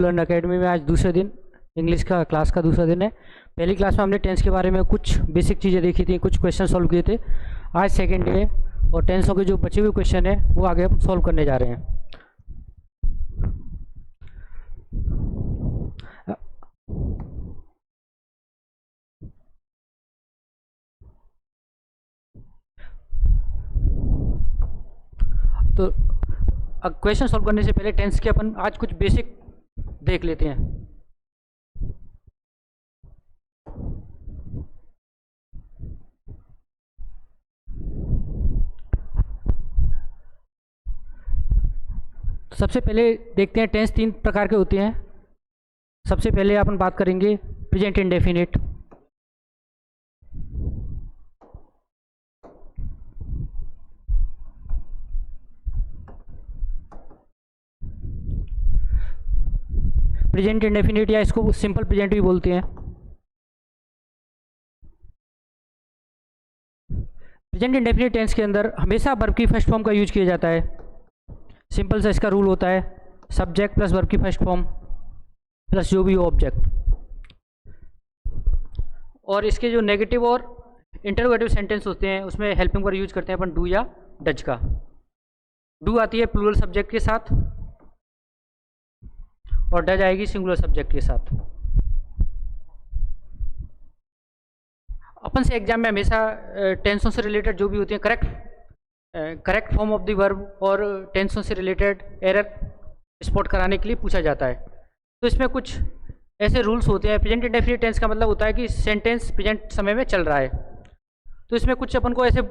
Learn academy में आज दूसरे दिन इंग्लिश का क्लास का दूसरा दिन है। पहली क्लास में हमने टेंस के बारे में कुछ बेसिक चीज़ें देखी थी, कुछ क्वेश्चन सॉल्व किए थे। आज सेकेंड डे है और टेंसों के जो बचे हुए क्वेश्चन है वो आगे हम सॉल्व करने जा रहे हैं। तो क्वेश्चन सॉल्व करने से पहले टेंस के अपन आज कुछ बेसिक देख लेते हैं। तो सबसे पहले देखते हैं टेंस तीन प्रकार के होते हैं। सबसे पहले अपन बात करेंगे प्रेजेंट इंडेफिनिट। प्रेजेंट इंडेफिनिट या इसको सिंपल प्रेजेंट भी बोलते हैं। प्रेजेंट इंडेफिनिट टेंस के अंदर हमेशा वर्ब की फर्स्ट फॉर्म का यूज किया जाता है। सिंपल सा इसका रूल होता है, सब्जेक्ट प्लस वर्ब की फर्स्ट फॉर्म प्लस जो भी हो ऑब्जेक्ट। और इसके जो नेगेटिव और इंटरोगेटिव सेंटेंस होते हैं उसमें हेल्पिंग वर्ब यूज करते हैं अपन डू या डज का। डू आती है प्लूरल सब्जेक्ट के साथ और डज आएगी सिंगुलर सब्जेक्ट के साथ। अपन से एग्जाम में हमेशा टेंसों से रिलेटेड जो भी होती है correct form of the verb और टेंसों से रिलेटेड एरर स्पॉट कराने के लिए पूछा जाता है। तो इसमें कुछ ऐसे रूल्स होते हैं। प्रेजेंट इंडेफिनिट टेंस का मतलब होता है कि सेंटेंस प्रेजेंट समय में चल रहा है। तो इसमें कुछ अपन को ऐसे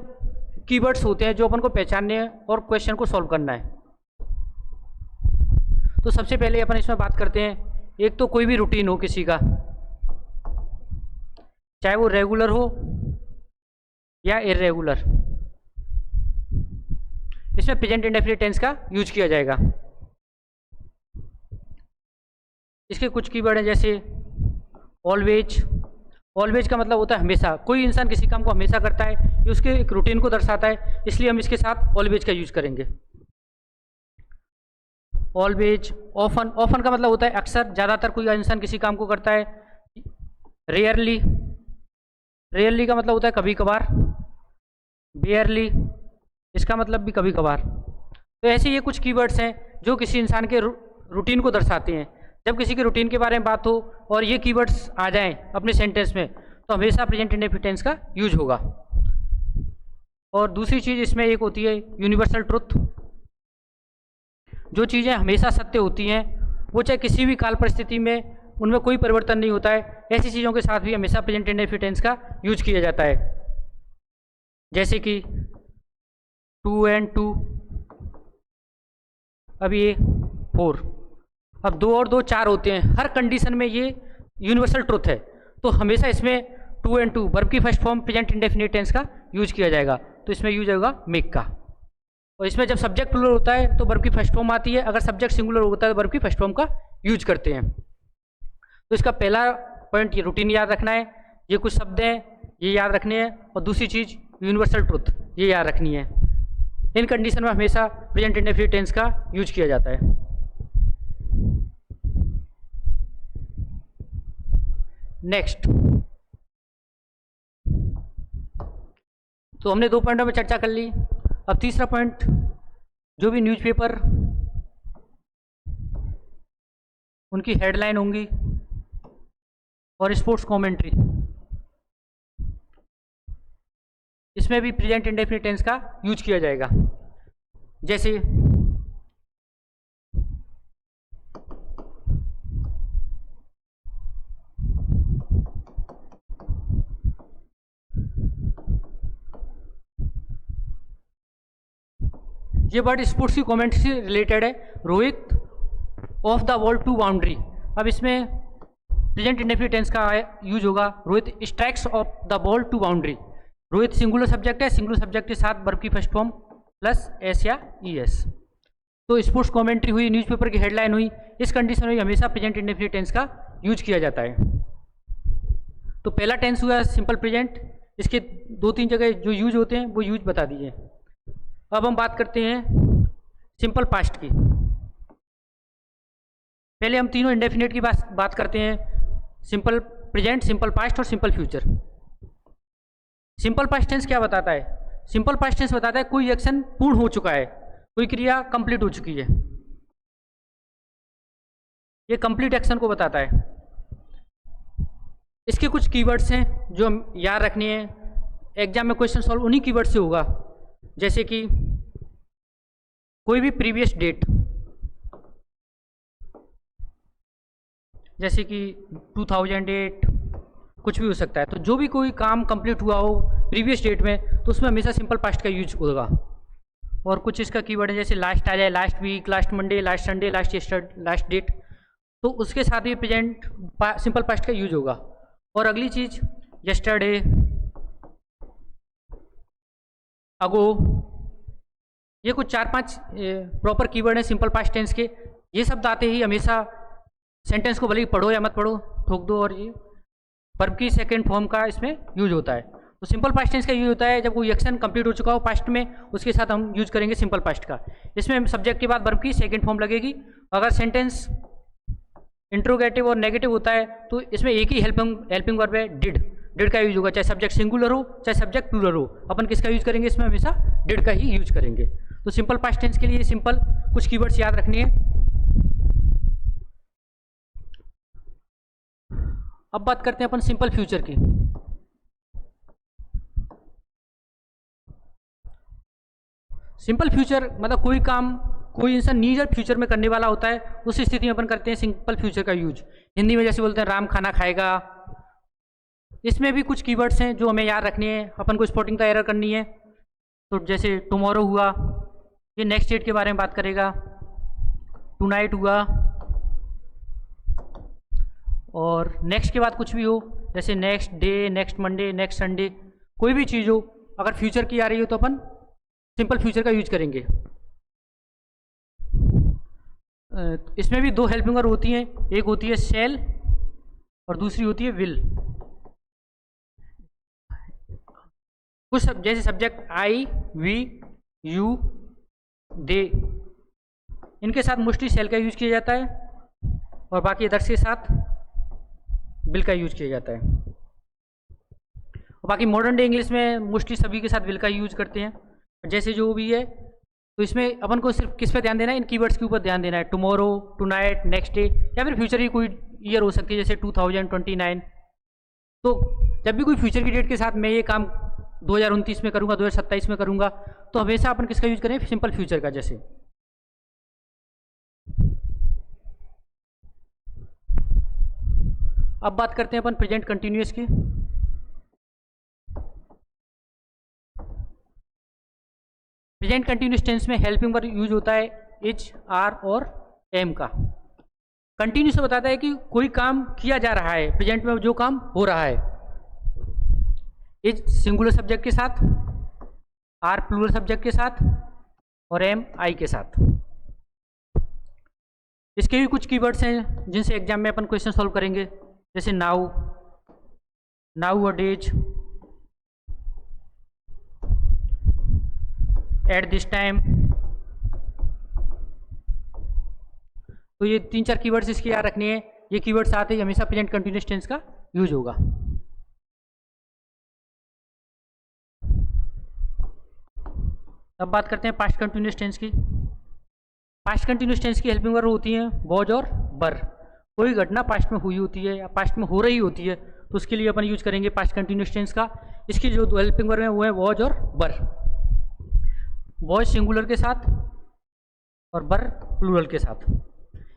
कीवर्ड्स होते हैं जो अपन को पहचानने हैं और क्वेश्चन को सॉल्व करना है। तो सबसे पहले अपन इसमें बात करते हैं, एक तो कोई भी रूटीन हो किसी का, चाहे वो रेगुलर हो या इरेगुलर, इसमें प्रेजेंट इंडेफिनिट टेंस का यूज किया जाएगा। इसके कुछ कीवर्ड हैं जैसे ऑलवेज। ऑलवेज का मतलब होता है हमेशा। कोई इंसान किसी काम को हमेशा करता है, ये उसके एक रूटीन को दर्शाता है, इसलिए हम इसके साथ ऑलवेज का यूज करेंगे। ऑलवेज। ऑफन। ऑफन का मतलब होता है अक्सर, ज़्यादातर कोई इंसान किसी काम को करता है। रेयरली। रेयरली का मतलब होता है कभी कभार। बेयरली, इसका मतलब भी कभी कभार। तो ऐसे ये कुछ कीवर्ड्स हैं जो किसी इंसान के रूटीन को दर्शाते हैं। जब किसी के रूटीन के बारे में बात हो और ये कीवर्ड्स आ जाएं अपने सेंटेंस में तो हमेशा प्रेजेंट इंडेफिनिट टेंस का यूज होगा। और दूसरी चीज़ इसमें एक होती है यूनिवर्सल ट्रुथ। जो चीज़ें हमेशा सत्य होती हैं वो चाहे किसी भी काल परिस्थिति में उनमें कोई परिवर्तन नहीं होता है, ऐसी चीज़ों के साथ भी हमेशा प्रेजेंट इंडेफिनिट टेंस का यूज किया जाता है। जैसे कि 2 and 2, अब ये 4, अब 2 और 2 4 होते हैं। हर कंडीशन में ये यूनिवर्सल ट्रुथ है। तो हमेशा इसमें 2 and 2 वर्ब की first form present indefinite tense का यूज किया जाएगा। तो इसमें यूज होगा मेक का। और इसमें जब सब्जेक्ट प्लूरल होता है तो वर्ब की फर्स्ट फॉर्म आती है, अगर सब्जेक्ट सिंगुलर होता है तो वर्ब की फर्स्ट फॉर्म का यूज करते हैं। तो इसका पहला पॉइंट ये रूटीन याद रखना है, ये कुछ शब्द हैं ये याद रखने हैं, और दूसरी चीज़ यूनिवर्सल ट्रुथ ये याद रखनी है। इन कंडीशन में हमेशा प्रेजेंट इंडेफिनिट टेंस का यूज किया जाता है। नेक्स्ट, तो हमने 2 पॉइंटों में चर्चा कर ली। अब तीसरा पॉइंट, जो भी न्यूज़पेपर उनकी हेडलाइन होंगी और स्पोर्ट्स कमेंट्री, इसमें भी प्रेजेंट इंडेफिनिट टेंस का यूज किया जाएगा। जैसे ये वर्ड स्पोर्ट्स की कमेंट्री से रिलेटेड है। Rohit off the ball to boundary. अब इसमें प्रेजेंट इंडेफिनिट टेंस का यूज होगा, Rohit strikes off the ball to boundary. Rohit singular subject है, सिंगुलर सब्जेक्ट के साथ वर्ब की फर्स्ट फॉर्म प्लस एस या ई एस। तो स्पोर्ट्स कमेंट्री हुई, न्यूज़पेपर की हेडलाइन हुई, इस कंडीशन में हमेशा प्रेजेंट इंडेफिनिट टेंस का यूज किया जाता है। तो पहला टेंस हुआ सिंपल प्रेजेंट, इसके 2-3 जगह जो यूज होते हैं वो यूज बता दिए। अब हम बात करते हैं सिंपल पास्ट की। पहले हम तीनों इंडेफिनिट की बात करते हैं, सिंपल प्रेजेंट, सिंपल पास्ट और simple future. Simple past tense क्या बताता है? सिंपल पास्ट टेंस बताता है कोई एक्शन पूर्ण हो चुका है, कोई क्रिया कंप्लीट हो चुकी है, ये कंप्लीट एक्शन को बताता है। इसके कुछ कीवर्ड्स हैं जो हम याद रखनी है, एग्जाम में क्वेश्चन सॉल्व उन्हीं कीवर्ड से होगा। जैसे कि कोई भी प्रीवियस डेट, जैसे कि 2008, कुछ भी हो सकता है। तो जो भी कोई काम कंप्लीट हुआ हो प्रीवियस डेट में, तो उसमें हमेशा सिंपल पास्ट का यूज होगा। और कुछ इसका कीवर्ड है, जैसे लास्ट आ जाए, last week, last Monday, last Sunday, last date, तो उसके साथ भी प्रेजेंट सिंपल पास्ट का यूज होगा। और अगली चीज यस्टरडे, अगो, ये कुछ 4-5 प्रॉपर कीवर्ड हैं सिंपल पास्ट टेंस के। ये शब्द आते ही हमेशा सेंटेंस को भले ही पढ़ो या मत पढ़ो, ठोक दो, और ये वर्ब की सेकेंड फॉर्म का इसमें यूज होता है। तो सिंपल पास्ट टेंस का यूज होता है जब कोई एक्शन कंप्लीट हो चुका हो पास्ट में, उसके साथ हम यूज करेंगे सिंपल पास्ट का। इसमें सब्जेक्ट के बाद वर्ब की सेकेंड फॉर्म लगेगी। अगर सेंटेंस इंट्रोगेटिव और नेगेटिव होता है तो इसमें एक ही हेल्पिंग वर्ब है, डिड का यूज होगा, चाहे सब्जेक्ट सिंगुलर हो चाहे सब्जेक्ट प्लूरल हो। अपन किसका यूज करेंगे? इसमें हमेशा डिड का ही यूज करेंगे। तो सिंपल पास्ट टेंस के लिए सिंपल कुछ कीवर्ड्स याद रखनी है। अब बात करते हैं अपन सिंपल फ्यूचर की। सिंपल फ्यूचर मतलब कोई काम कोई इंसान नियर फ्यूचर में करने वाला होता है, उस स्थिति में अपन करते हैं सिंपल फ्यूचर का यूज। हिंदी में जैसे बोलते हैं राम खाना खाएगा। इसमें भी कुछ कीवर्ड्स हैं जो हमें याद रखने हैं, अपन को स्पॉटिंग का एरर करनी है। तो जैसे टुमारो हुआ, ये नेक्स्ट डेट के बारे में बात करेगा। टुनाइट हुआ, और नेक्स्ट के बाद कुछ भी हो, जैसे next day, next Monday, next Sunday, कोई भी चीज़ हो अगर फ्यूचर की आ रही हो तो अपन सिंपल फ्यूचर का यूज करेंगे। इसमें भी दो हेल्पिंग वर्ब होती हैं, एक होती है शैल और दूसरी होती है विल। कुछ जैसे सब्जेक्ट आई, वी, यू, दे, इनके साथ मोस्टली शैल का यूज किया जाता है और बाकी अदर्स के साथ विल का यूज किया जाता है। और बाकी मॉडर्न डे इंग्लिश में मोस्टली सभी के साथ विल का यूज करते हैं। जैसे जो भी है, तो इसमें अपन को सिर्फ किस पे ध्यान देना है? इन कीवर्ड्स के ऊपर ध्यान देना है। टुमारो, टुनाइट, नेक्स्ट डे, या फिर फ्यूचर की कोई ईयर हो सकती है जैसे 2029। तो जब भी कोई फ्यूचर की डेट के साथ मैं ये काम 2029 में करूँगा, 2027 में करूँगा, तो हमेशा अपन किसका यूज करें? सिंपल फ्यूचर का। जैसे अब बात करते हैं अपन प्रेजेंट कंटिन्यूअस की। प्रेजेंट कंटिन्यूअस टेंस में हेल्पिंग वर्ब यूज होता है इज, आर और एम का। कंटिन्यूस बताता है कि कोई काम किया जा रहा है, प्रेजेंट में जो काम हो रहा है। इज सिंगुलर सब्जेक्ट के साथ, आर प्लूरल सब्जेक्ट के साथ और एम आई के साथ। इसके भी कुछ कीवर्ड्स हैं जिनसे एग्जाम में अपन क्वेश्चन सॉल्व करेंगे, जैसे now, now a days, at this time. तो ये 3-4 कीवर्ड्स इसके याद रखनी है। ये कीवर्ड्स आते ही हमेशा प्रेजेंट कंटिन्यूअस टेंस का यूज होगा। अब बात करते हैं पास्ट कंटिन्यूअस टेंस की। पास्ट कंटिन्यूअस टेंस की हेल्पिंग वर्ब होती हैं वॉज और वर। कोई घटना पास्ट में हुई होती है या पास्ट में हो रही होती है तो उसके लिए अपन यूज करेंगे पास्ट कंटिन्यूअस टेंस का। इसकी जो दो हेल्पिंग वर्ब है वो है वॉज और वर। वॉज सिंगुलर के साथ और वर प्लूरल के साथ।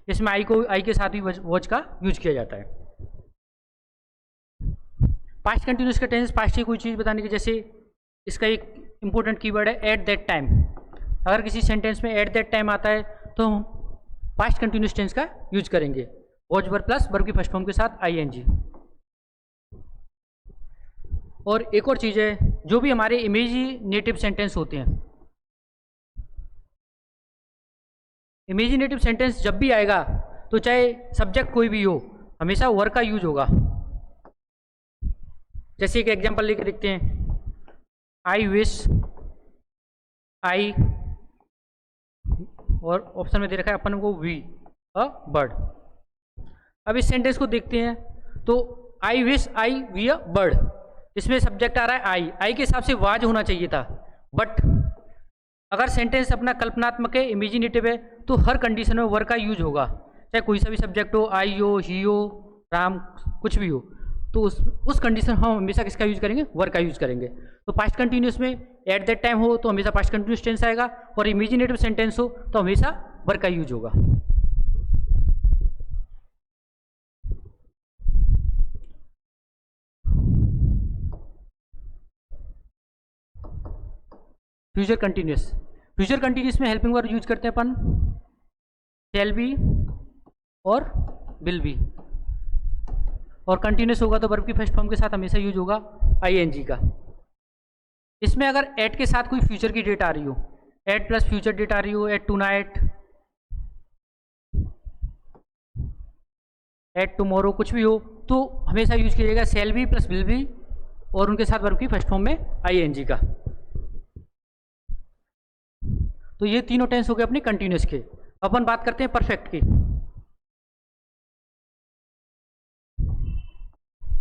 इसमें आई के साथ ही वॉज का यूज किया जाता है। पास्ट कंटिन्यूअस का टेंस पास्ट की कोई चीज़ बताने की, जैसे इसका एक इंपॉर्टेंट कीवर्ड है एट दैट टाइम। अगर किसी सेंटेंस में एट दैट टाइम आता है तो हम पास्ट कंटिन्यूअस टेंस का यूज करेंगे, वॉज वर प्लस वर्ब की फर्स्ट फॉर्म के साथ आईएनजी। और एक और चीज़ है, जो भी हमारे इमेजिनेटिव सेंटेंस होते हैं, इमेजिनेटिव सेंटेंस जब भी आएगा तो चाहे सब्जेक्ट कोई भी हो, हमेशा वर का यूज होगा। जैसे एक एग्जांपल लेके देखते हैं, आई विश, आई, और ऑप्शन में दे रखा है अपन को वी अ बर्ड। अब इस सेंटेंस को देखते हैं तो I wish I we a bird, इसमें सब्जेक्ट आ रहा है आई के हिसाब से वाज होना चाहिए था, बट अगर सेंटेंस अपना कल्पनात्मक है, इमेजिनेटिव है, तो हर कंडीशन में वर का यूज होगा, चाहे कोई सा भी सब्जेक्ट हो, आई हो, ही हो, राम, कुछ भी हो, तो उस कंडीशन हम हमेशा किसका यूज करेंगे, वर का यूज करेंगे। तो पास्ट कंटिन्यूस में एट दैट टाइम हो तो हमेशा पास्ट कंटिन्यूस टेंस आएगा, और इमेजिनेटिव सेंटेंस हो तो हमेशा वर का यूज होगा। फ्यूचर कंटिन्यूस में हेल्पिंग वर्ब यूज करते हैं अपन शैल बी और विल बी, और कंटिन्यूस होगा तो वर्ब की फर्स्ट फॉर्म के साथ हमेशा यूज होगा आईएनजी का। इसमें अगर एट के साथ कोई फ्यूचर की डेट आ रही हो, एट प्लस फ्यूचर डेट आ रही हो, एट टुनाइट, एट टुमारो, कुछ भी हो, तो हमेशा यूज किया जाएगा shall be plus will be और उनके साथ वर्ब की फर्स्ट फॉर्म में आईएनजी का। तो ये तीनों टेंस हो गए अपने कंटिन्यूस के। अपन बात करते हैं परफेक्ट की।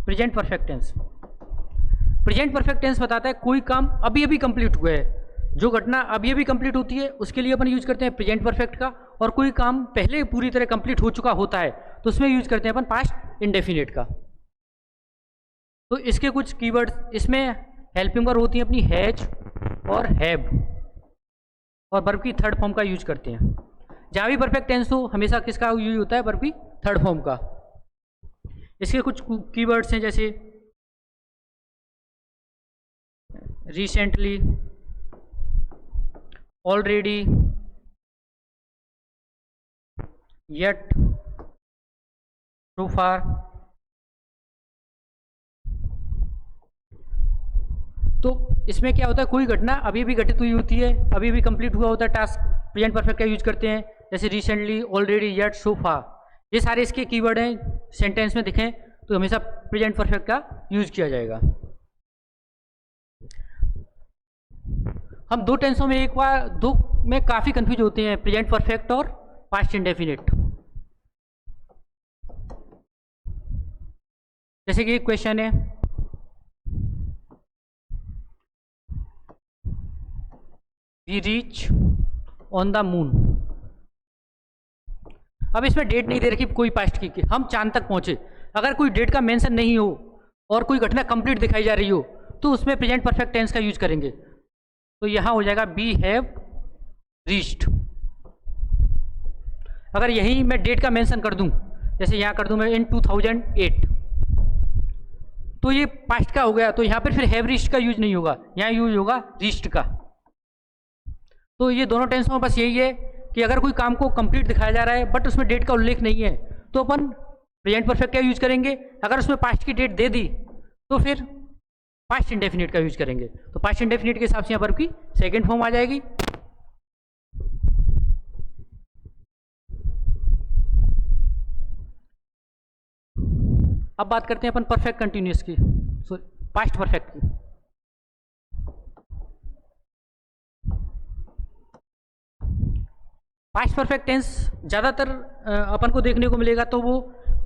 Present perfect tense. Present perfect tense बताता है कोई काम अभी अभी कंप्लीट हुआ है, जो घटना अभी अभी कंप्लीट होती है उसके लिए अपन यूज करते हैं प्रेजेंट परफेक्ट का, और कोई काम पहले पूरी तरह कंप्लीट हो चुका होता है तो उसमें यूज करते हैं अपन पास्ट इंडेफिनिट का। तो इसके कुछ कीवर्ड्स, इसमें हेल्पिंग वर्ब होती है अपनी हैज और हैव, और वर्ब की थर्ड फॉर्म का यूज करते हैं। जहाँ भी परफेक्ट टेंस हो हमेशा किसका यूज होता है, वर्ब की थर्ड फॉर्म का। इसके कुछ कीवर्ड्स हैं जैसे रिसेंटली, ऑलरेडी, येट, सो फार। तो इसमें क्या होता है, कोई घटना अभी अभी घटित हुई होती है, अभी भी कंप्लीट हुआ होता है टास्क, प्रेजेंट परफेक्ट का यूज करते हैं, जैसे रिसेंटली, ऑलरेडी, येट, सो फार। ये सारे इसके कीवर्ड हैं, सेंटेंस में दिखें तो हमेशा प्रेजेंट परफेक्ट का यूज किया जाएगा। हम दो टेंसों में एक बार दो में काफी कंफ्यूज होते हैं, प्रेजेंट परफेक्ट और पास्ट इंडेफिनिट। जैसे कि एक क्वेश्चन है, we reach on the moon. अब इसमें डेट नहीं दे रखी कोई पास्ट की, हम चांद तक पहुंचे। अगर कोई डेट का मेंशन नहीं हो और कोई घटना कंप्लीट दिखाई जा रही हो तो उसमें प्रेजेंट परफेक्ट टेंस का यूज करेंगे। तो यहां हो जाएगा वी हैव रीच्ड। अगर यही मैं डेट का मेंशन कर दूं, जैसे यहां कर दूं मैं इन 2008, तो ये पास्ट का हो गया, तो यहां पर फिर हैव रीच्ड का यूज नहीं होगा, यहां यूज होगा रीच्ड का। तो ये दोनों टेंसों में बस यही है कि अगर कोई काम को कंप्लीट दिखाया जा रहा है बट उसमें डेट का उल्लेख नहीं है तो अपन प्रेजेंट परफेक्ट का यूज करेंगे। अगर उसमें पास्ट की डेट दे दी तो फिर पास्ट इंडेफिनिट का यूज करेंगे। तो पास्ट इंडेफिनिट के हिसाब से यहाँ वर्ब की सेकेंड फॉर्म आ जाएगी। अब बात करते हैं अपन परफेक्ट कंटिन्यूअस की, सॉरी पास्ट परफेक्ट की। पास्ट परफेक्ट टेंस ज़्यादातर अपन को देखने को मिलेगा तो वो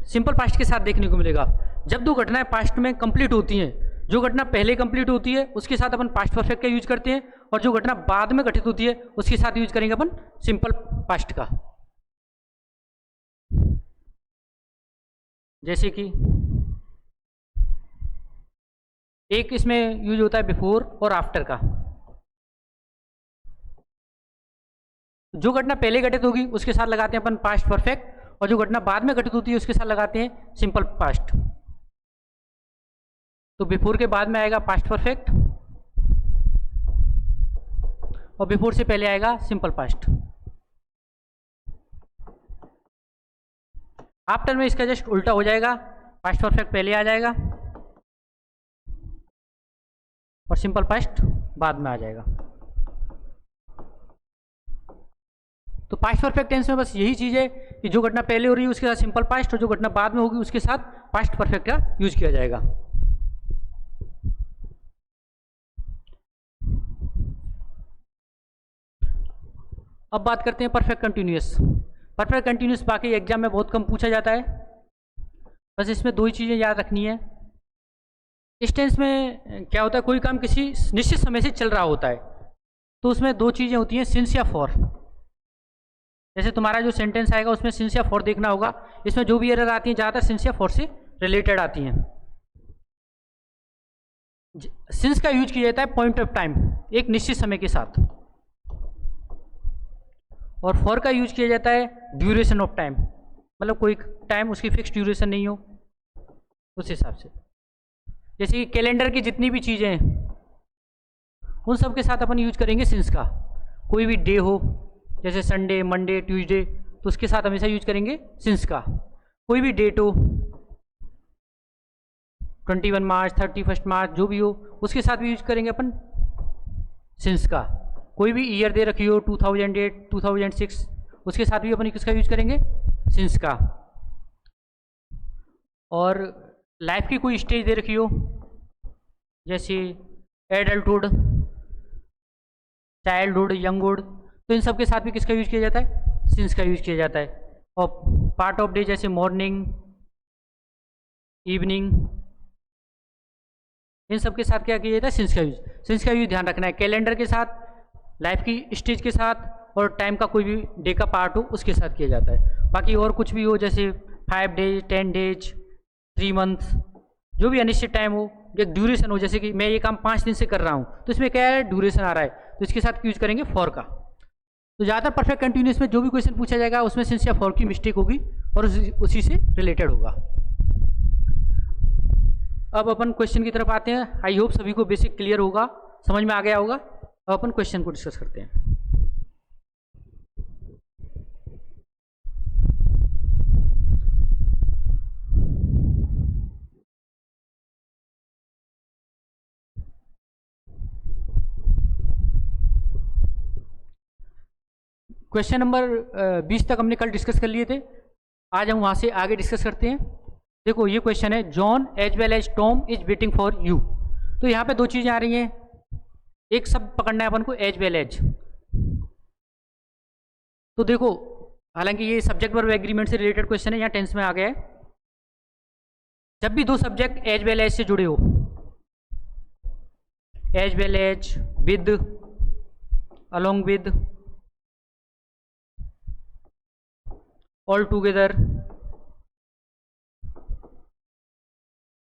सिंपल पास्ट के साथ देखने को मिलेगा। जब दो घटनाएं पास्ट में कंप्लीट होती हैं, जो घटना पहले कंप्लीट होती है उसके साथ अपन पास्ट परफेक्ट का यूज करते हैं, और जो घटना बाद में घटित होती है उसके साथ यूज करेंगे अपन सिंपल पास्ट का। जैसे कि एक इसमें यूज होता है बिफोर और आफ्टर का। जो घटना पहले घटित होगी उसके साथ लगाते हैं अपन पास्ट परफेक्ट, और जो घटना बाद में घटित होती है उसके साथ लगाते हैं सिंपल पास्ट। तो बिफोर के बाद में आएगा पास्ट परफेक्ट और बिफोर से पहले आएगा सिंपल पास्ट। आफ्टर में इसका जस्ट उल्टा हो जाएगा, पास्ट परफेक्ट पहले आ जाएगा और सिंपल पास्ट बाद में आ जाएगा। तो पास्ट परफेक्ट टेंस में बस यही चीज है कि जो घटना पहले हो रही है उसके साथ सिंपल पास्ट, और जो घटना बाद में होगी उसके साथ पास्ट परफेक्ट का यूज किया जाएगा। अब बात करते हैं परफेक्ट कंटिन्यूअस। परफेक्ट कंटिन्यूअस बाकी एग्जाम में बहुत कम पूछा जाता है, बस इसमें दो ही चीज़ें याद रखनी है। इस टेंस में क्या होता है, कोई काम किसी निश्चित समय से चल रहा होता है, तो उसमें दो चीज़ें होती हैं, सिंस या फॉर। जैसे तुम्हारा जो सेंटेंस आएगा उसमें सिंस या फॉर देखना होगा। इसमें जो भी एरर आती हैं ज़्यादातर सिंस या फॉर से रिलेटेड आती हैं। सिंस का यूज किया जाता है पॉइंट ऑफ टाइम, एक निश्चित समय के साथ, और फॉर का यूज किया जाता है ड्यूरेशन ऑफ टाइम, मतलब कोई टाइम उसकी फिक्स ड्यूरेशन नहीं हो उस हिसाब से। जैसे कि कैलेंडर की जितनी भी चीज़ें हैं उन सब के साथ अपन यूज करेंगे सिंस का। कोई भी डे हो जैसे संडे, मंडे, ट्यूसडे, तो उसके साथ हमेशा यूज करेंगे सिंस का। कोई भी डेट हो, 21 मार्च, 31 मार्च, जो भी हो, उसके साथ भी यूज करेंगे अपन सिंस का। कोई भी ईयर दे रखी हो 2008, 2006, उसके साथ भी अपन किसका यूज करेंगे, सिंस का। और लाइफ की कोई स्टेज दे रखी हो जैसे एडल्टहुड, चाइल्डहुड, यंगहुड, तो इन सब के साथ भी किसका यूज किया जाता है, सिंस का यूज किया जाता है। और पार्ट ऑफ डे जैसे मॉर्निंग, इवनिंग, इन सब के साथ क्या किया जाता है, सिंस का यूज। सिंस का यूज ध्यान रखना है, कैलेंडर के साथ, लाइफ की स्टेज के साथ, और टाइम का कोई भी डे का पार्ट हो उसके साथ किया जाता है। बाकी और कुछ भी हो जैसे 5 डेज, 10 डेज, 3 मंथ्स, जो भी अनिश्चित टाइम हो, एक ड्यूरेशन हो, जैसे कि मैं ये काम 5 दिन से कर रहा हूँ, तो इसमें क्या है, ड्यूरेशन आ रहा है, तो इसके साथ यूज करेंगे फॉर का। तो ज़्यादातर परफेक्ट कंटिन्यूस में जो भी क्वेश्चन पूछा जाएगा उसमें सिंस या फॉर की मिस्टेक होगी और उसी से रिलेटेड होगा। अब अपन क्वेश्चन की तरफ आते हैं। आई होप सभी को बेसिक क्लियर होगा, समझ में आ गया होगा। अब अपन क्वेश्चन को डिस्कस करते हैं। क्वेश्चन नंबर 20 तक हमने कल डिस्कस कर लिए थे, आज हम वहाँ से आगे डिस्कस करते हैं। देखो ये क्वेश्चन है, John as well as Tom is waiting for you. तो यहाँ पे दो चीज़ें आ रही हैं, एक शब्द पकड़ना है अपन को, एज वेल एज। तो देखो, हालांकि ये सब्जेक्ट वर्ब एग्रीमेंट से रिलेटेड क्वेश्चन है, यहाँ टेंस में आ गया है। जब भी दो सब्जेक्ट एज वेल एज से जुड़े हो, as well as, with, along with, all together,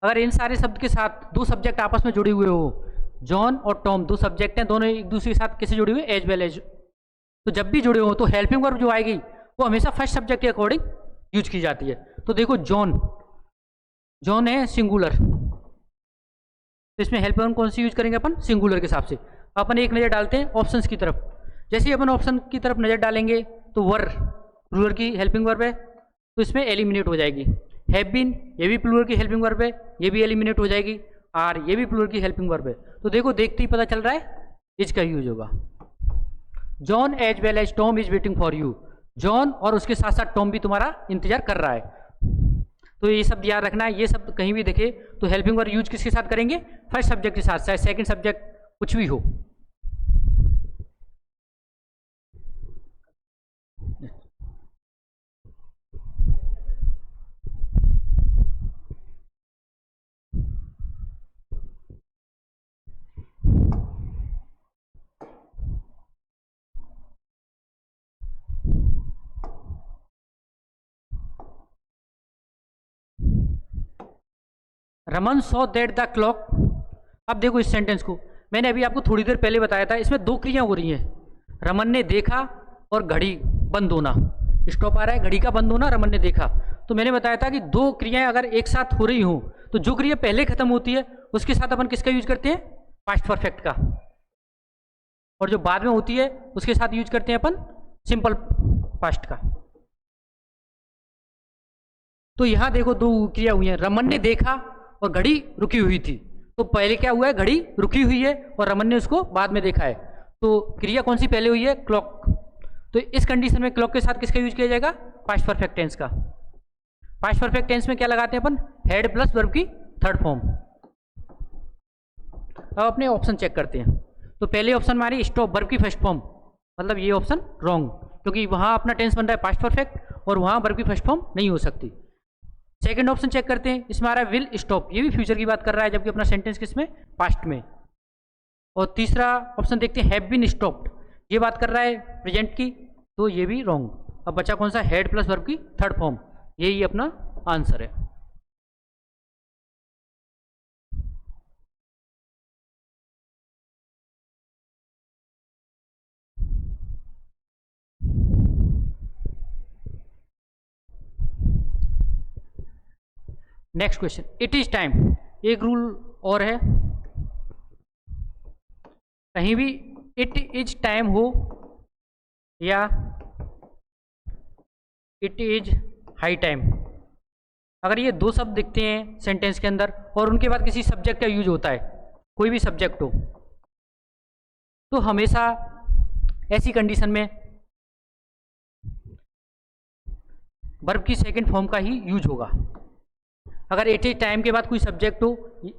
अगर इन सारे शब्द के साथ दो सब्जेक्ट आपस में जुड़े हुए हो, जॉन और टॉम दो सब्जेक्ट हैं, दोनों एक दूसरे के साथ कैसे जुड़े हुए, एज वेल एज, तो जब भी जुड़े हो तो हेल्पिंग वर्ब जो आएगी वो हमेशा फर्स्ट सब्जेक्ट के अकॉर्डिंग यूज की जाती है। तो देखो जॉन, जॉन है सिंगुलर, तो इसमें हेल्पिंग वर्ब कौन सी यूज करेंगे अपन, सिंगुलर के हिसाब से। अपन एक नज़र डालते हैं ऑप्शंस की तरफ। जैसे ही अपन ऑप्शन की तरफ नज़र डालेंगे तो वर प्लूरल की हेल्पिंग वर्ब है, तो इसमें एलिमिनेट हो जाएगी। हैव बीन, ये भी प्लूरल की हेल्पिंग वर्ब है, ये भी एलिमिनेट हो जाएगी। आर, ये भी प्लूरल की हेल्पिंग वर्ब है। तो देखो देखते ही पता चल रहा है इज का यूज होगा। John as well as Tom is waiting for you, John और उसके साथ साथ टॉम भी तुम्हारा इंतजार कर रहा है। तो ये सब याद रखना है, ये सब कहीं भी देखे तो हेल्पिंग वर्ब यूज किसके साथ करेंगे, फर्स्ट सब्जेक्ट के साथ, चाहे सेकंड सब्जेक्ट कुछ भी हो। Raman saw that the clock. अब देखो इस सेंटेंस को, मैंने अभी आपको थोड़ी देर पहले बताया था, इसमें दो क्रिया हो रही हैं। रमन ने देखा और घड़ी बंद होना, स्टॉप आ रहा है, घड़ी का बंद होना, रमन ने देखा। तो मैंने बताया था कि दो क्रियाएं अगर एक साथ हो रही हों तो जो क्रिया पहले खत्म होती है उसके साथ अपन किसका यूज करते हैं, पास्ट परफेक्ट का, और जो बाद में होती है उसके साथ यूज करते हैं अपन सिंपल पास्ट का। तो यहां देखो दो क्रिया हुई है, रमन ने देखा और घड़ी रुकी हुई थी। तो पहले क्या हुआ है, घड़ी रुकी हुई है और रमन ने उसको बाद में देखा है। तो क्रिया कौन सी पहले हुई है, क्लॉक। तो इस कंडीशन में क्लॉक के साथ किसका यूज किया जाएगा, पास्ट परफेक्ट टेंस का। पास्ट परफेक्ट टेंस में क्या लगाते हैं अपन, हेड प्लस वर्ब की थर्ड फॉर्म। अब अपने ऑप्शन चेक करते हैं। तो पहले ऑप्शन हमारी स्टॉप वर्ब की फर्स्ट फॉर्म, मतलब ये ऑप्शन रॉन्ग, क्योंकि वहां अपना टेंस बन रहा है पास्ट परफेक्ट और वहां वर्ब की फर्स्ट फॉर्म नहीं हो सकती। सेकंड ऑप्शन चेक करते हैं, इसमें आ रहा है विल स्टॉप, ये भी फ्यूचर की बात कर रहा है, जबकि अपना सेंटेंस किसमें, पास्ट में। और तीसरा ऑप्शन देखते हैं हैव बीन स्टॉप्ड, ये बात कर रहा है प्रेजेंट की, तो ये भी रॉन्ग। अब बचा कौन सा, हैड प्लस वर्ब की थर्ड फॉर्म, यही अपना आंसर है। Next question, it is time. एक रूल और है, कहीं भी इट इज टाइम हो या इट इज हाई टाइम, अगर ये दो शब्द दिखते हैं सेंटेंस के अंदर और उनके बाद किसी सब्जेक्ट का यूज होता है, कोई भी सब्जेक्ट हो, तो हमेशा ऐसी कंडीशन में वर्ब की सेकंड फॉर्म का ही यूज होगा। अगर इट इज टाइम के बाद कोई सब्जेक्ट हो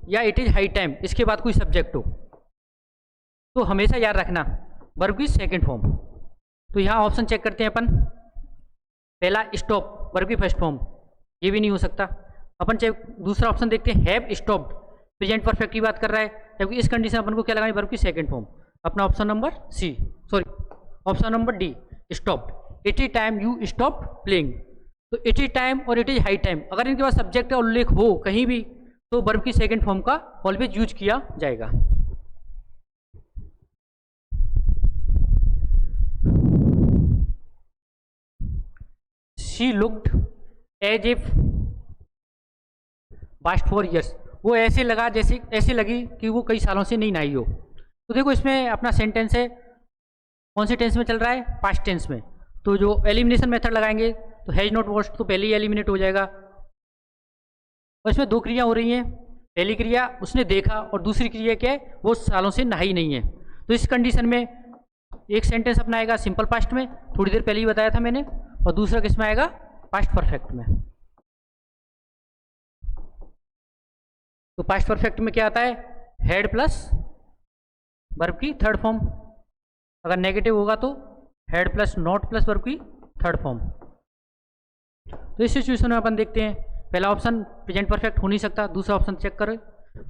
या इट इज हाई टाइम इसके बाद कोई सब्जेक्ट हो, तो हमेशा याद रखना वर्ब की सेकंड फॉर्म। तो यहाँ ऑप्शन चेक करते हैं अपन, पहला स्टॉप वर्ब की फर्स्ट फॉर्म, ये भी नहीं हो सकता। अपन चेक दूसरा ऑप्शन देखते हैं, हैव स्टॉप्ड प्रेजेंट परफेक्ट की बात कर रहा है, जबकि इस कंडीशन अपन को क्या लगानी, वर्ब की सेकंड फॉर्म, अपना option number C, sorry option number D, stopped. It is time you stop playing, तो इट इज टाइम और इट इज हाई टाइम अगर इनके पास सब्जेक्ट का उल्लेख हो कहीं भी, तो वर्ब की सेकंड फॉर्म का ऑलवेज यूज किया जाएगा। She looked as if past 4 years, वो ऐसे लगा जैसे ऐसे लगी कि वो कई सालों से नहीं नहाई हो। तो देखो इसमें अपना सेंटेंस है, कौन से टेंस में चल रहा है, पास्ट टेंस में, तो जो एलिमिनेशन मेथड लगाएंगे तो हैज नॉट वॉश्ड तो पहले ही एलिमिनेट हो जाएगा। और इसमें दो क्रिया हो रही हैं, पहली क्रिया उसने देखा और दूसरी क्रिया क्या है, वो सालों से नहाई नहीं है। तो इस कंडीशन में एक सेंटेंस अपना आएगा सिंपल पास्ट में, थोड़ी देर पहले ही बताया था मैंने, और दूसरा किस में आएगा, पास्ट परफेक्ट में। तो पास्ट परफेक्ट में क्या आता है, हैड प्लस वर्ब की थर्ड फॉर्म, अगर नेगेटिव होगा तो had plus not plus verb की थर्ड फॉर्म। तो इस सिचुएशन में अपन देखते हैं, पहला ऑप्शन प्रेजेंट परफेक्ट हो नहीं सकता, दूसरा ऑप्शन चेक करें,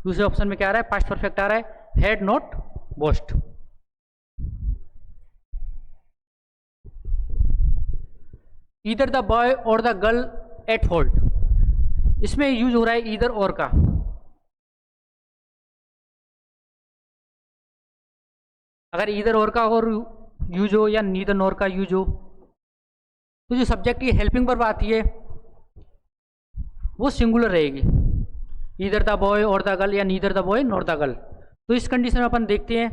दूसरे ऑप्शन में क्या आ रहा है, पास्ट परफेक्ट आ रहा है, had not washed. Either the boy और द गर्ल एट फॉल्ट, इसमें यूज हो रहा है ईदर और का। अगर ईदर और का और यूज हो या नीदर नॉर का यूज हो, तो जो सब्जेक्ट की हेल्पिंग वर्ब आती है वो सिंगुलर रहेगी, ईदर द बॉय और द गर्ल या neither the boy nor the girl. तो इस कंडीशन में अपन देखते हैं,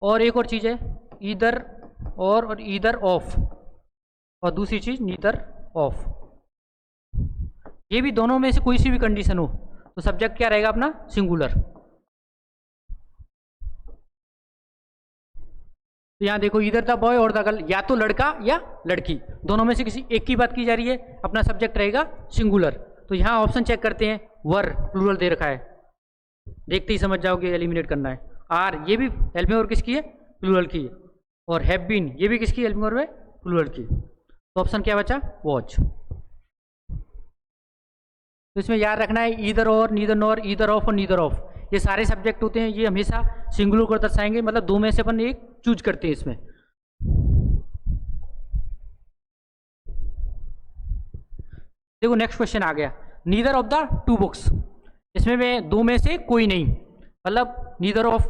और एक और चीज़ है ईदर और ईदर ऑफ, और दूसरी चीज नीदर ऑफ। ये भी दोनों में से कोई सी भी कंडीशन हो तो सब्जेक्ट क्या रहेगा अपना, सिंगुलर। तो यहाँ देखो ईदर द बॉय और द गर्ल, या तो लड़का या लड़की, दोनों में से किसी एक की बात की जा रही है, अपना सब्जेक्ट रहेगा सिंगुलर। तो यहाँ ऑप्शन चेक करते हैं, वर प्लूरल दे रखा है, देखते ही समझ जाओगे एलिमिनेट करना है। आर, ये भी हेल्पिंग वर्ब किसकी है, प्लूरल की, और हैव बीन ये भी किसकी हेल्पिंग वर्ब है, प्लूरल की। तो ऑप्शन क्या बचा, वॉच। तो इसमें याद रखना है ईदर और, नीदर नॉर, ईदर ऑफ और नीदर ऑफ, ये सारे सब्जेक्ट होते हैं, ये हमेशा सिंगुलर को दर्शाएंगे, मतलब दो में से अपन एक चूज करते हैं इसमें। देखो नेक्स्ट क्वेश्चन आ गया, neither of the two books, इसमें में दो में से कोई नहीं, मतलब नीदर ऑफ,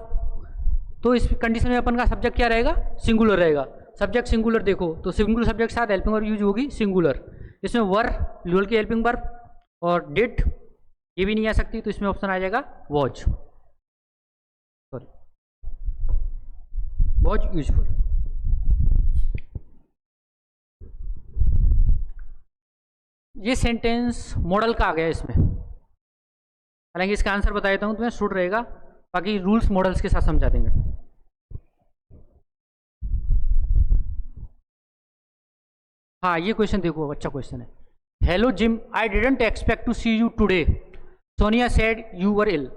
तो इस कंडीशन में अपन का सब्जेक्ट क्या रहेगा, सिंगुलर रहेगा। सब्जेक्ट सिंगुलर देखो तो सिंगुलर सब्जेक्ट के साथ हेल्पिंग वर्ब यूज होगी सिंगुलर। इसमें वर प्लूरल की हेल्पिंग वर्ब, और डिड ये भी नहीं आ सकती, तो इसमें ऑप्शन आ जाएगा वॉच, सॉरी वॉच यूजफुल। ये सेंटेंस मॉडल का आ गया इसमें, हालांकि इसका आंसर बता देता हूँ तुम्हें, शूट रहेगा, बाकी रूल्स मॉडल्स के साथ समझा देंगे। हाँ ये क्वेश्चन देखो, अच्छा क्वेश्चन है। Hello Jim, I didn't expect to see you today, Sonia said you were ill,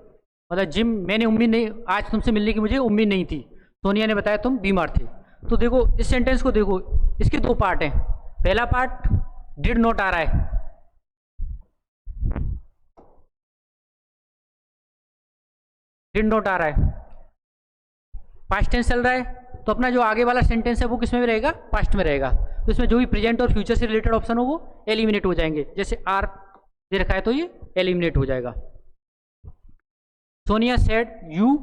मतलब जिम मैंने उम्मीद नहीं, आज तुमसे मिलने की मुझे उम्मीद नहीं थी, सोनिया ने बताया तुम बीमार थे। तो देखो इस सेंटेंस को देखो, इसके दो पार्ट हैं, पहला पार्ट डिड नॉट आ रहा है, डिड नॉट आ रहा है, पास्ट टेंस चल रहा है, तो अपना जो आगे वाला सेंटेंस है वो किस में रहेगा, पास्ट में रहेगा। तो इसमें जो भी प्रेजेंट और फ्यूचर से रिलेटेड ऑप्शन हो वो एलिमिनेट हो जाएंगे। जैसे आर दे रखा है तो ये एलिमिनेट हो जाएगा। Sonia said you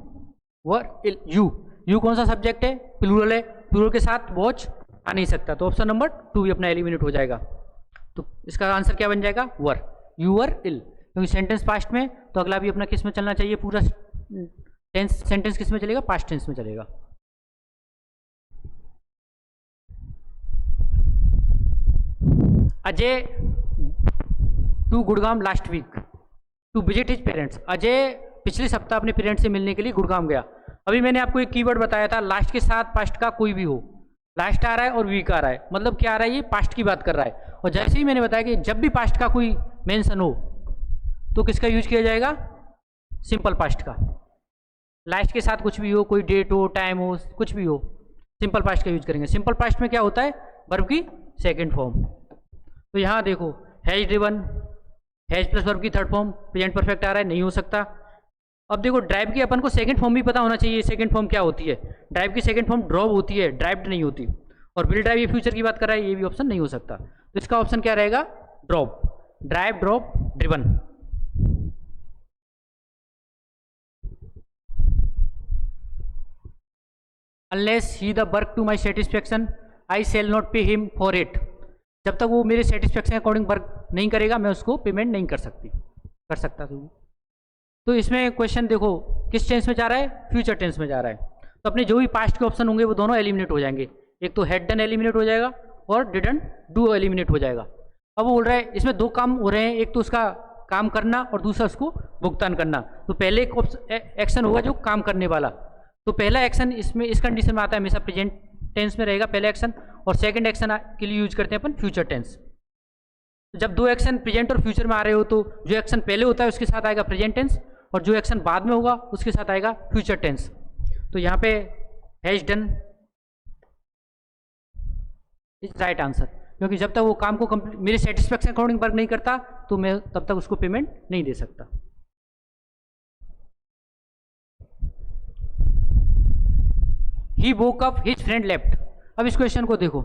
were ill, you कौन सा सब्जेक्ट है, प्लूरल है, प्लूरल के साथ वॉच आ नहीं सकता, तो ऑप्शन नंबर 2 भी अपना एलिमिनेट हो जाएगा। तो इसका आंसर क्या बन जाएगा, वर, यू वर इल, क्योंकि सेंटेंस पास्ट में, तो अगला भी अपना किस में चलना चाहिए, पूरा टेंस सेंटेंस किस में चलेगा, पास्ट टेंस में चलेगा। Ajay to Gurgaon last week to visit his parents. Ajay पिछले सप्ताह अपने पेरेंट्स से मिलने के लिए गुड़गांव गया। अभी मैंने आपको एक कीवर्ड बताया था, लास्ट के साथ पास्ट का कोई भी हो, लास्ट आ रहा है और वीक आ रहा है, मतलब क्या आ रहा है, ये पास्ट की बात कर रहा है। और जैसे ही मैंने बताया कि जब भी पास्ट का कोई मेंशन हो तो किसका यूज किया जाएगा, सिंपल पास्ट का। लास्ट के साथ कुछ भी हो, कोई डेट हो, टाइम हो, कुछ भी हो, सिंपल पास्ट का यूज करेंगे। सिंपल पास्ट में क्या होता है, वर्ब की सेकंड फॉर्म। तो यहाँ देखो has driven, has plus verb की थर्ड फॉर्म, प्रेजेंट परफेक्ट आ रहा है, नहीं हो सकता। अब देखो ड्राइव की अपन को सेकंड फॉर्म भी पता होना चाहिए, सेकंड फॉर्म क्या होती है। ड्राइव की सेकंड फॉर्म ड्रॉप होती है, ड्राइव्ड नहीं होती। और विल ड्राइव ये फ्यूचर की बात कर रहा है, ये भी ऑप्शन नहीं हो सकता। तो इसका ऑप्शन क्या रहेगा, drop, drive, drop, driven. Unless he the work to my satisfaction I shall not pay him for it. जब तक वो मेरे सेटिस्फेक्शन के अकॉर्डिंग वर्क नहीं करेगा, मैं उसको पेमेंट नहीं कर सकता। तो इसमें क्वेश्चन देखो किस टेंस में जा रहा है, फ्यूचर टेंस में जा रहा है। तो अपने जो भी पास्ट के ऑप्शन होंगे वो दोनों एलिमिनेट हो जाएंगे। एक तो हैड डन एलिमिनेट हो जाएगा और डिडंट डू एलिमिनेट हो जाएगा। अब वो बोल रहा है इसमें दो काम हो रहे हैं, एक तो उसका काम करना और दूसरा उसको भुगतान करना। तो पहले एक एक्शन होगा जो काम करने वाला, तो पहला एक्शन इसमें इस कंडीशन में आता है, हमेशा प्रेजेंट टेंस में रहेगा पहला एक्शन, और सेकंड एक्शन के लिए यूज करते हैं अपन फ्यूचर टेंस। जब दो एक्शन प्रेजेंट और फ्यूचर में आ रहे हो तो जो एक्शन पहले होता है उसके साथ आएगा प्रेजेंट टेंस, और जो एक्शन बाद में होगा उसके साथ आएगा फ्यूचर टेंस। तो यहाँ पे has done is right answer, क्योंकि जब तक वो काम को मेरे सेटिस्फेक्शन अकॉर्डिंग वर्क नहीं करता तो मैं तब तक उसको पेमेंट नहीं दे सकता। He woke up his friend left. अब इस क्वेश्चन को देखो,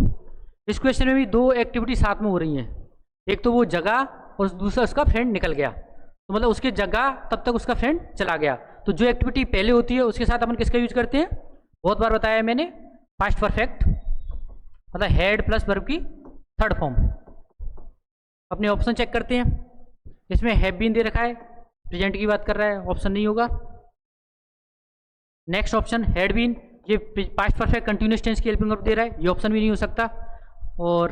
इस क्वेश्चन में भी दो एक्टिविटी साथ में हो रही हैं, एक तो वो जगह और दूसरा उसका फ्रेंड निकल गया। तो मतलब उसके जगह तब तक उसका फ्रेंड चला गया। तो जो एक्टिविटी पहले होती है उसके साथ अपन किसका यूज करते हैं, बहुत बार बताया मैंने, पास्ट परफेक्ट, मतलब हैड प्लस वर्ब की थर्ड फॉर्म। अपने ऑप्शन चेक करते हैं, इसमें हैव बीन दे रखा है, प्रेजेंट की बात कर रहा है, ऑप्शन नहीं होगा। नेक्स्ट ऑप्शन हैड बीन, ये पास्ट परफेक्ट कंटिन्यूअस टेंस की हेल्पिंग वर्ब दे रहा है, ये ऑप्शन भी नहीं हो सकता। और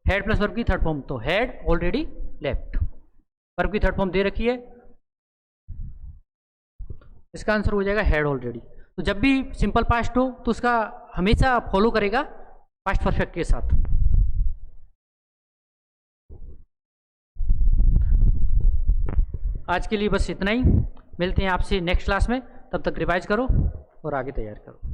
हैड प्लस वर्ब की थर्ड फॉर्म, तो हैड ऑलरेडी लेफ्ट, वर्ब की थर्ड फॉर्म दे रखी है, इसका आंसर हो जाएगा हैड ऑलरेडी। तो जब भी सिंपल पास्ट हो तो उसका हमेशा फॉलो करेगा पास्ट परफेक्ट के साथ। आज के लिए बस इतना ही, मिलते हैं आपसे नेक्स्ट क्लास में, तब तक रिवाइज करो और आगे तैयार करो।